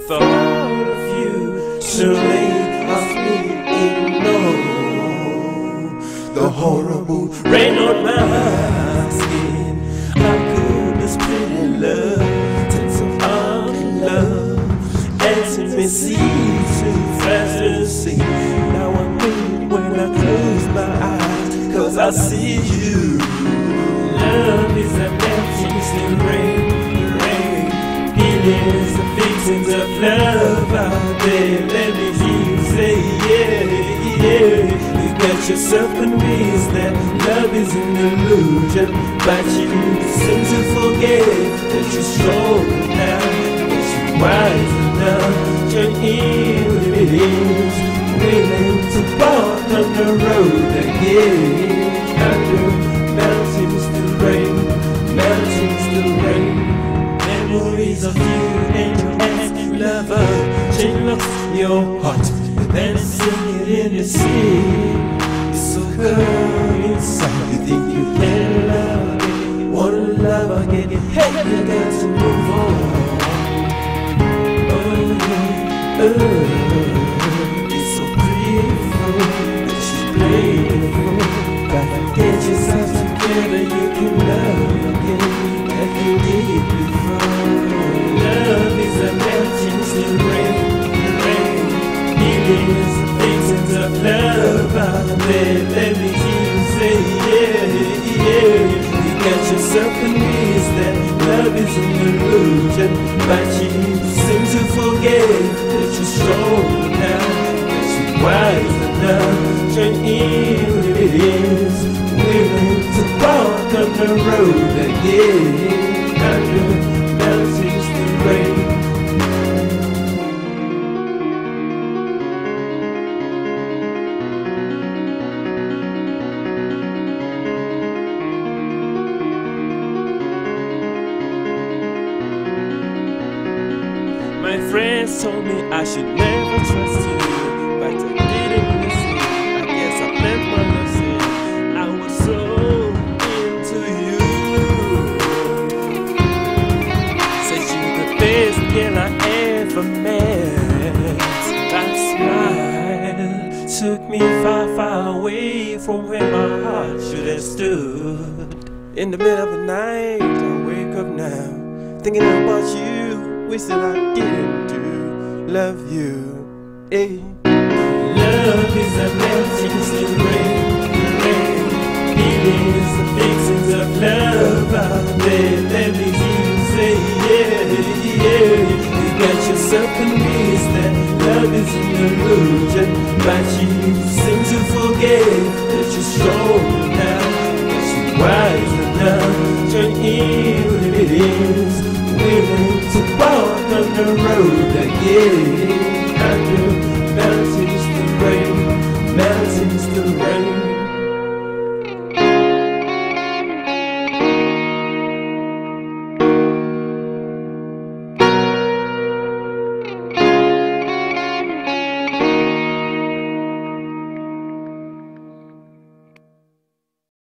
thought of you surely of me ignore the horrible rain on my skin. How could this pretty love take so hard to love? Intimacy too fast to see. Now I'm weak when I close my eyes, 'cause I see you. Love is a melting steel rain. Millions of victims of love out there. Let me hear you say yeah, yeah. You got yourself convinced that love is an illusion, but you seem to forget that you're strong now, that you're wise enough. Turn in what it is, willing to walk on the road again. Under mountains still rain, mountains still rain. Memories of you and your ex-lover, chain up your heart and then sing it in the sea. It's so cold inside, you think you can love it, wanna love again. Hey, you got to move on. Oh, it's so beautiful that she's playful. Gotta get yourself together, you can love again like you did before. Love is a melting steel rain, rain. Millions of victims of love out there. Let me hear you say yeah, yeah. You got yourself convinced that love is an illusion, but you seem to forget that you're strong now, that you're wise enough. Turn in what it is, willing to walk on the road again. Under mountains still rain. My friends told me I should never trust you, but I didn't listen. I guess I learned my lesson. I was so into you. Said you the best girl I ever met. That smile took me far, far away from where my heart should have stood. In the middle of the night, I wake up now, thinking about you. Wishing I didn't love you. Hey. Love is a melting steel rain, rain. Millions of victims of love out there. Let me hear you say yeah, yeah. You got yourself convinced that love is an illusion, but you seem to forget that you're strong now, that you're wise enough. Turn in what it is, willing to walk on the road again.